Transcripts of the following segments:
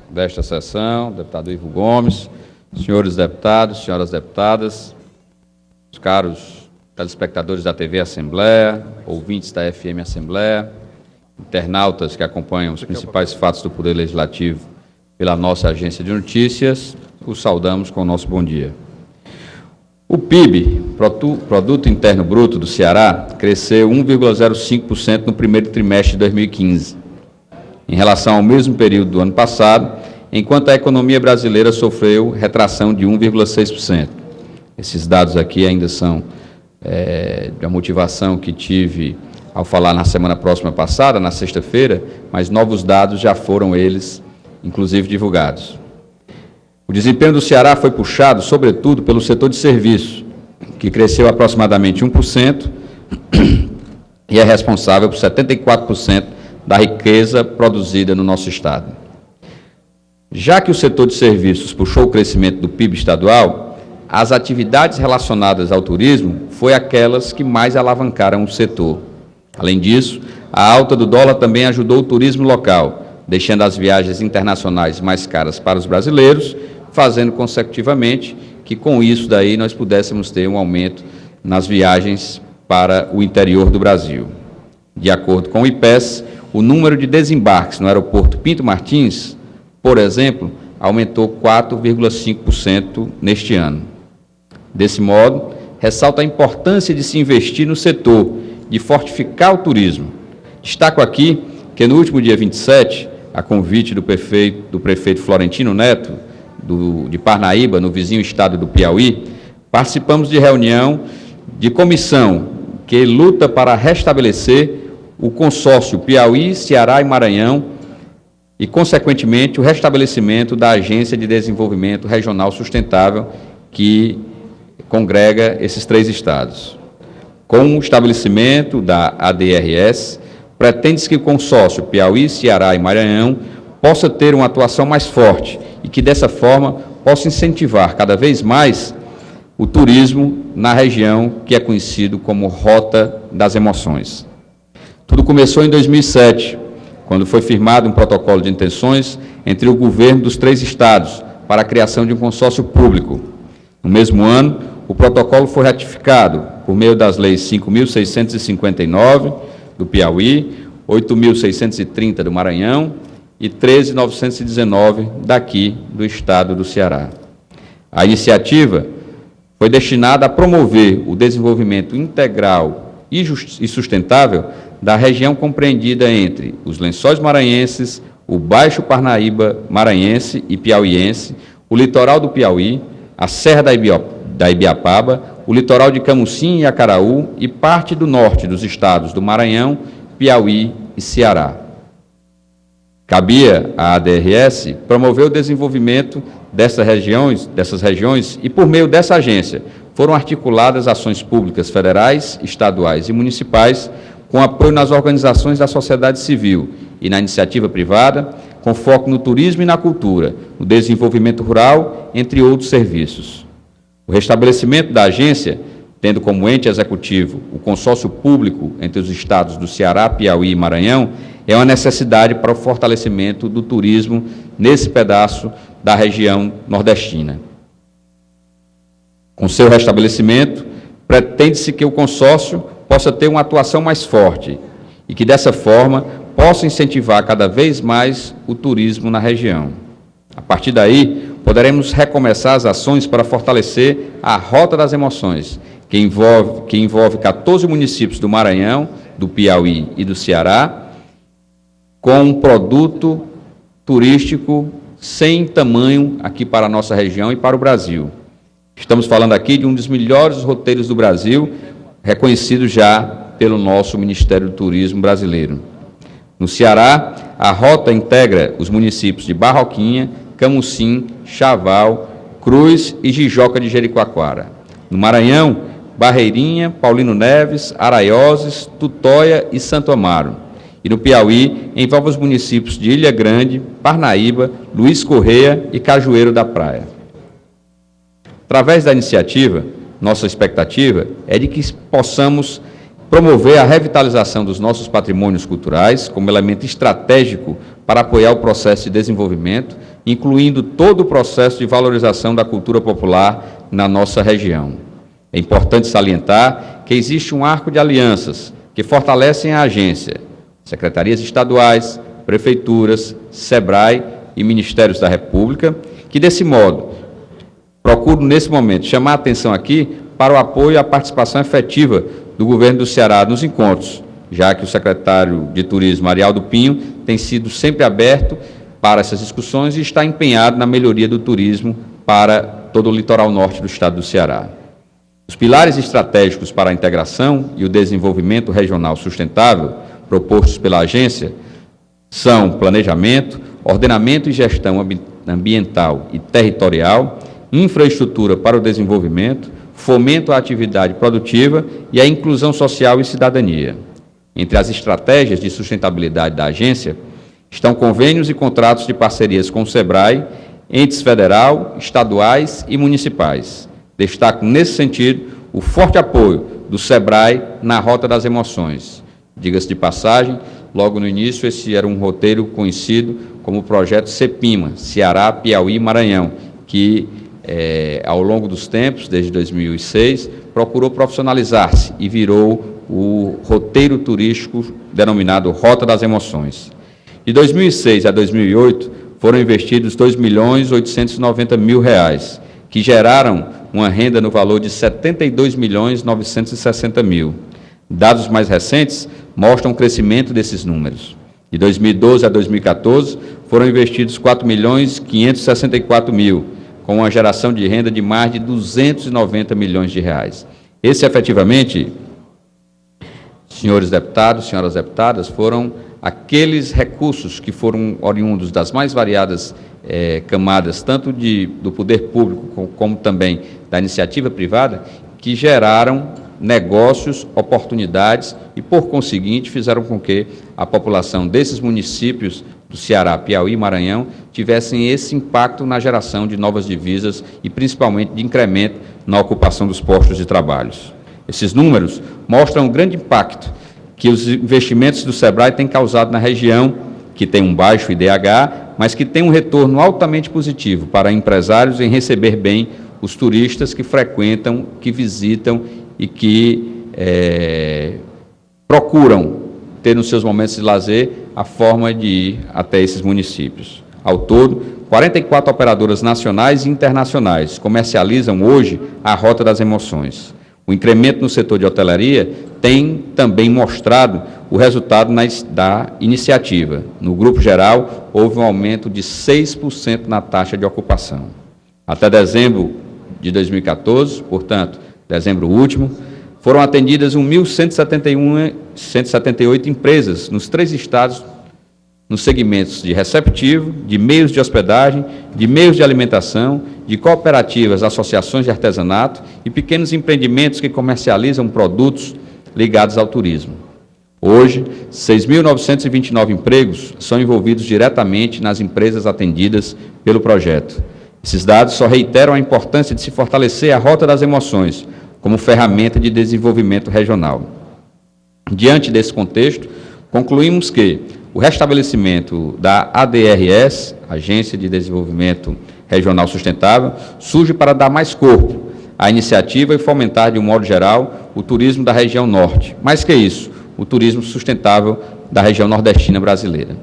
desta sessão, deputado Ivo Gomes, senhores deputados, senhoras deputadas, os caros telespectadores da TV Assembleia, ouvintes da FM Assembleia, internautas que acompanham os principais fatos do Poder Legislativo pela nossa agência de notícias, os saudamos com o nosso bom dia. O PIB, Produto Interno Bruto do Ceará, cresceu 1,05% no primeiro trimestre de 2015, em relação ao mesmo período do ano passado, enquanto a economia brasileira sofreu retração de 1,6%. Esses dados aqui ainda são da motivação que tive ao falar na semana próxima passada, na sexta-feira, mas novos dados já foram eles, inclusive, divulgados. O desempenho do Ceará foi puxado, sobretudo, pelo setor de serviços, que cresceu aproximadamente 1% e é responsável por 74% da riqueza produzida no nosso Estado. Já que o setor de serviços puxou o crescimento do PIB estadual, as atividades relacionadas ao turismo foram aquelas que mais alavancaram o setor. Além disso, a alta do dólar também ajudou o turismo local, deixando as viagens internacionais mais caras para os brasileiros, fazendo consecutivamente que com isso daí nós pudéssemos ter um aumento nas viagens para o interior do Brasil. De acordo com o IPES, o número de desembarques no aeroporto Pinto Martins, por exemplo, aumentou 4,5% neste ano. Desse modo, ressalta a importância de se investir no setor, de fortificar o turismo. Destaco aqui que no último dia 27, a convite do prefeito Florentino Neto, de Parnaíba, no vizinho estado do Piauí, participamos de reunião de comissão que luta para restabelecer o consórcio Piauí, Ceará e Maranhão e, consequentemente, o restabelecimento da Agência de Desenvolvimento Regional Sustentável que congrega esses três estados. Com o estabelecimento da ADRS, pretende-se que o consórcio Piauí, Ceará e Maranhão possa ter uma atuação mais forte e que, dessa forma, possa incentivar cada vez mais o turismo na região que é conhecido como Rota das Emoções. Tudo começou em 2007, quando foi firmado um protocolo de intenções entre o governo dos três estados para a criação de um consórcio público. No mesmo ano, o protocolo foi ratificado por meio das leis 5.659 do Piauí, 8.630 do Maranhão e 13.919 daqui do estado do Ceará. A iniciativa foi destinada a promover o desenvolvimento integral e sustentável da região compreendida entre os Lençóis Maranhenses, o Baixo Parnaíba maranhense e piauiense, o litoral do Piauí, a Serra da Ibiapaba, o litoral de Camusim e Acaraú e parte do norte dos estados do Maranhão, Piauí e Ceará. Cabia à ADRS promover o desenvolvimento dessas regiões e, por meio dessa agência, foram articuladas ações públicas federais, estaduais e municipais, com apoio nas organizações da sociedade civil e na iniciativa privada, com foco no turismo e na cultura, no desenvolvimento rural, entre outros serviços. O restabelecimento da agência, tendo como ente executivo o consórcio público entre os estados do Ceará, Piauí e Maranhão, é uma necessidade para o fortalecimento do turismo nesse pedaço da região nordestina. Com seu restabelecimento, pretende-se que o consórcio possa ter uma atuação mais forte e que, dessa forma, possa incentivar cada vez mais o turismo na região. A partir daí, poderemos recomeçar as ações para fortalecer a Rota das Emoções, que envolve 14 municípios do Maranhão, do Piauí e do Ceará, com um produto turístico sem tamanho aqui para a nossa região e para o Brasil. Estamos falando aqui de um dos melhores roteiros do Brasil, reconhecido já pelo nosso Ministério do Turismo brasileiro. No Ceará, a rota integra os municípios de Barroquinha, Camusim, Chaval, Cruz e Jijoca de Jericoacoara. No Maranhão, Barreirinha, Paulino Neves, Araioses, Tutóia e Santo Amaro. E no Piauí, envolve os municípios de Ilha Grande, Parnaíba, Luiz Correia e Cajueiro da Praia. Através da iniciativa, nossa expectativa é de que possamos promover a revitalização dos nossos patrimônios culturais como elemento estratégico para apoiar o processo de desenvolvimento, incluindo todo o processo de valorização da cultura popular na nossa região. É importante salientar que existe um arco de alianças que fortalecem a agência, secretarias estaduais, prefeituras, SEBRAE e Ministérios da República, que, desse modo, procuro, nesse momento, chamar a atenção aqui para o apoio e a participação efetiva do governo do Ceará nos encontros, já que o secretário de Turismo, Arialdo Pinho, tem sido sempre aberto para essas discussões e está empenhado na melhoria do turismo para todo o litoral norte do estado do Ceará. Os pilares estratégicos para a integração e o desenvolvimento regional sustentável propostos pela agência são planejamento, ordenamento e gestão ambiental e territorial, infraestrutura para o desenvolvimento, fomento à atividade produtiva e à inclusão social e cidadania. Entre as estratégias de sustentabilidade da agência estão convênios e contratos de parcerias com o SEBRAE, entes federal, estaduais e municipais. Destaco, nesse sentido, o forte apoio do SEBRAE na Rota das Emoções. Diga-se de passagem, logo no início, esse era um roteiro conhecido como o projeto CEPIMA, Ceará, Piauí e Maranhão, que, ao longo dos tempos, desde 2006, procurou profissionalizar-se e virou o roteiro turístico denominado Rota das Emoções. De 2006 a 2008, foram investidos R$ 2.890.000, que geraram uma renda no valor de R$ 72.960.000. Dados mais recentes mostram o crescimento desses números. De 2012 a 2014, foram investidos R$ 4.564.000, com uma geração de renda de mais de R$ 290 milhões. Esse, efetivamente, senhores deputados, senhoras deputadas, foram aqueles recursos que foram oriundos das mais variadas camadas, tanto do poder público como também da iniciativa privada, que geraram negócios, oportunidades e, por conseguinte, fizeram com que a população desses municípios do Ceará, Piauí e Maranhão tivessem esse impacto na geração de novas divisas e, principalmente, de incremento na ocupação dos postos de trabalho. Esses números mostram o grande impacto que os investimentos do SEBRAE têm causado na região, que tem um baixo IDH, mas que tem um retorno altamente positivo para empresários em receber bem os turistas que frequentam, que visitam e que procuram ter nos seus momentos de lazer a forma de ir até esses municípios. Ao todo, 44 operadoras nacionais e internacionais comercializam hoje a Rota das Emoções. O incremento no setor de hotelaria tem também mostrado o resultado da iniciativa. No grupo geral, houve um aumento de 6% na taxa de ocupação. Até dezembro de 2014, portanto, dezembro último, foram atendidas 1.178 empresas nos 3 estados, nos segmentos de receptivo, de meios de hospedagem, de meios de alimentação, de cooperativas, associações de artesanato e pequenos empreendimentos que comercializam produtos ligados ao turismo. Hoje, 6.929 empregos são envolvidos diretamente nas empresas atendidas pelo projeto. Esses dados só reiteram a importância de se fortalecer a Rota das Emoções como ferramenta de desenvolvimento regional. Diante desse contexto, concluímos que o restabelecimento da ADRS, Agência de Desenvolvimento Regional Sustentável, surge para dar mais corpo à iniciativa e fomentar, de um modo geral, o turismo da região norte. Mais que isso, o turismo sustentável da região nordestina brasileira.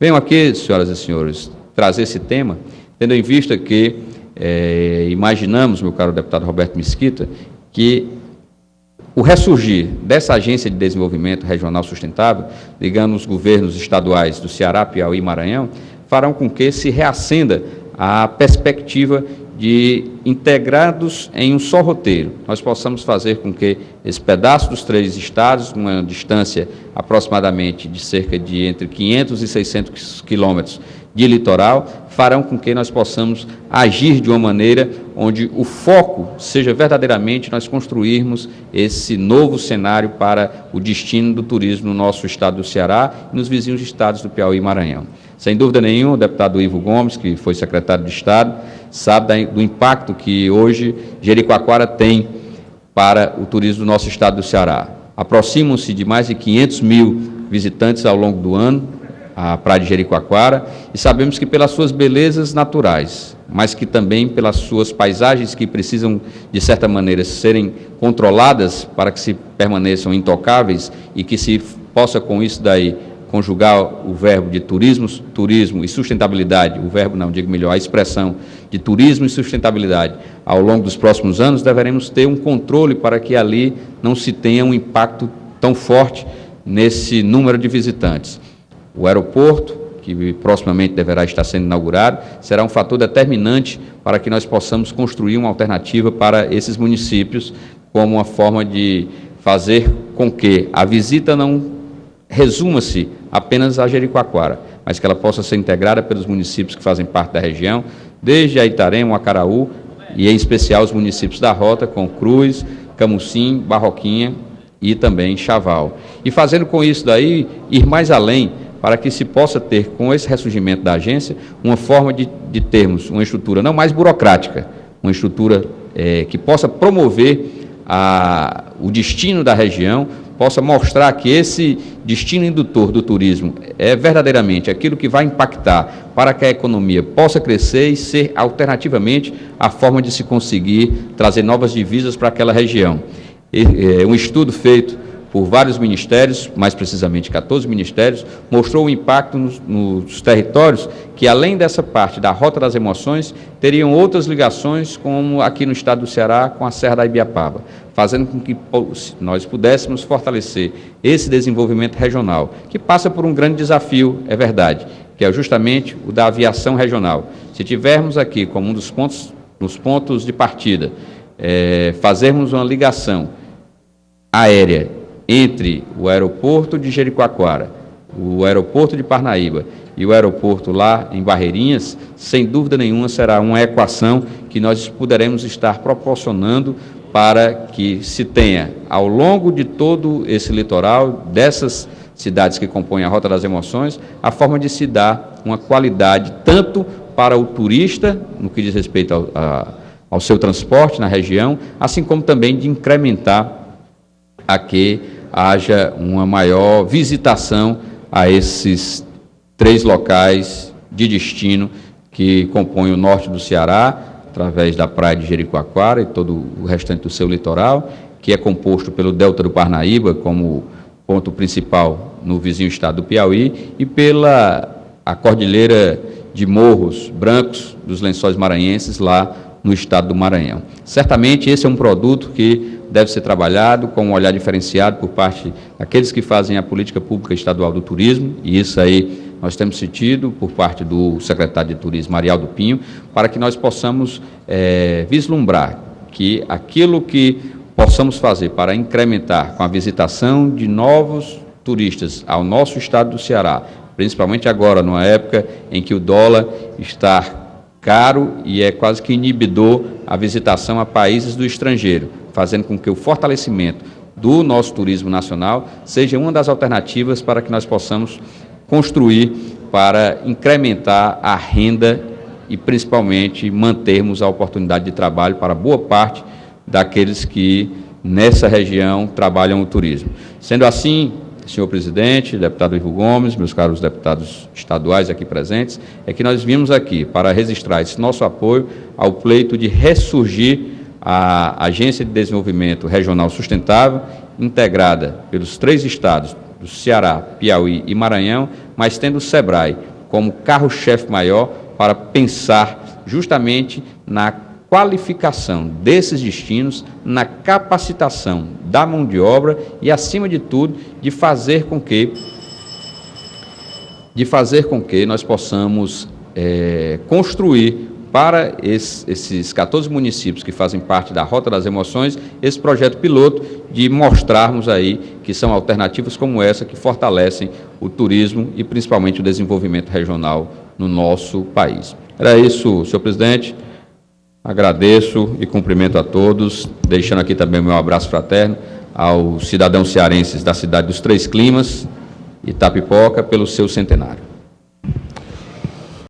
Venho aqui, senhoras e senhores, trazer esse tema, tendo em vista que imaginamos, meu caro deputado Roberto Mesquita, que o ressurgir dessa Agência de Desenvolvimento Regional Sustentável, ligando os governos estaduais do Ceará, Piauí e Maranhão, farão com que se reacenda a perspectiva de, integrados em um só roteiro, nós possamos fazer com que esse pedaço dos 3 estados, numa distância aproximadamente de cerca de entre 500 e 600 quilômetros de litoral, farão com que nós possamos agir de uma maneira onde o foco seja verdadeiramente nós construirmos esse novo cenário para o destino do turismo no nosso estado do Ceará e nos vizinhos estados do Piauí e Maranhão. Sem dúvida nenhuma, o deputado Ivo Gomes, que foi secretário de Estado, sabe do impacto que hoje Jericoacoara tem para o turismo do nosso estado do Ceará. aproximam-se de mais de 500 mil visitantes ao longo do ano, a Praia de Jericoacoara, e sabemos que pelas suas belezas naturais, mas que também pelas suas paisagens que precisam, de certa maneira, serem controladas para que se permaneçam intocáveis e que se possa, com isso daí, conjugar o verbo de turismo e sustentabilidade, o verbo não, digo melhor, a expressão de turismo e sustentabilidade, ao longo dos próximos anos, deveremos ter um controle para que ali não se tenha um impacto tão forte nesse número de visitantes. O aeroporto, que proximamente deverá estar sendo inaugurado, será um fator determinante para que nós possamos construir uma alternativa para esses municípios, como uma forma de fazer com que a visita não resuma-se apenas a Jericoacoara, mas que ela possa ser integrada pelos municípios que fazem parte da região, desde Aitarema, Acaraú, e em especial os municípios da Rota, com Cruz, Camucim, Barroquinha e também Chaval. E fazendo com isso daí, ir mais além, para que se possa ter, com esse ressurgimento da agência, uma forma de termos uma estrutura não mais burocrática, uma estrutura que possa promover o destino da região, possa mostrar que esse destino indutor do turismo é verdadeiramente aquilo que vai impactar para que a economia possa crescer e ser, alternativamente, a forma de se conseguir trazer novas divisas para aquela região. Um estudo feito por vários ministérios, mais precisamente 14 ministérios, mostrou o impacto nos territórios que, além dessa parte da Rota das Emoções, teriam outras ligações, como aqui no estado do Ceará, com a Serra da Ibiapaba, fazendo com que nós pudéssemos fortalecer esse desenvolvimento regional, que passa por um grande desafio, é verdade, que é justamente o da aviação regional. Se tivermos aqui como um dos pontos de partida, fazermos uma ligação aérea entre o aeroporto de Jericoacoara, o aeroporto de Parnaíba e o aeroporto lá em Barreirinhas, sem dúvida nenhuma será uma equação que nós poderemos estar proporcionando para que se tenha, ao longo de todo esse litoral, dessas cidades que compõem a Rota das Emoções, a forma de se dar uma qualidade tanto para o turista, no que diz respeito ao seu transporte na região, assim como também de incrementar a que haja uma maior visitação a esses 3 locais de destino que compõem o norte do Ceará, através da praia de Jericoacoara e todo o restante do seu litoral, que é composto pelo Delta do Parnaíba, como ponto principal no vizinho estado do Piauí, e pela a cordilheira de morros brancos dos Lençóis Maranhenses, lá no estado do Maranhão. Certamente esse é um produto que deve ser trabalhado com um olhar diferenciado por parte daqueles que fazem a política pública estadual do turismo, e isso aí nós temos sentido por parte do secretário de Turismo, Arialdo Pinho, para que nós possamos vislumbrar que aquilo que possamos fazer para incrementar com a visitação de novos turistas ao nosso estado do Ceará, principalmente agora, numa época em que o dólar está caro e é quase que inibidor a visitação a países do estrangeiro, fazendo com que o fortalecimento do nosso turismo nacional seja uma das alternativas para que nós possamos construir para incrementar a renda e, principalmente, mantermos a oportunidade de trabalho para boa parte daqueles que, nessa região, trabalham o turismo. Sendo assim, senhor presidente, deputado Ivo Gomes, meus caros deputados estaduais aqui presentes, é que nós viemos aqui para registrar esse nosso apoio ao pleito de ressurgir a Agência de Desenvolvimento Regional Sustentável, integrada pelos 3 estados, do Ceará, Piauí e Maranhão, mas tendo o SEBRAE como carro-chefe maior para pensar justamente na qualificação desses destinos, na capacitação da mão de obra e, acima de tudo, de fazer com que nós possamos construir para esses 14 municípios que fazem parte da Rota das Emoções, esse projeto piloto de mostrarmos aí que são alternativas como essa que fortalecem o turismo e principalmente o desenvolvimento regional no nosso país. Era isso, senhor presidente. Agradeço e cumprimento a todos, deixando aqui também o meu abraço fraterno aos cidadãos cearenses da cidade dos 3 Climas, Itapipoca, pelo seu centenário.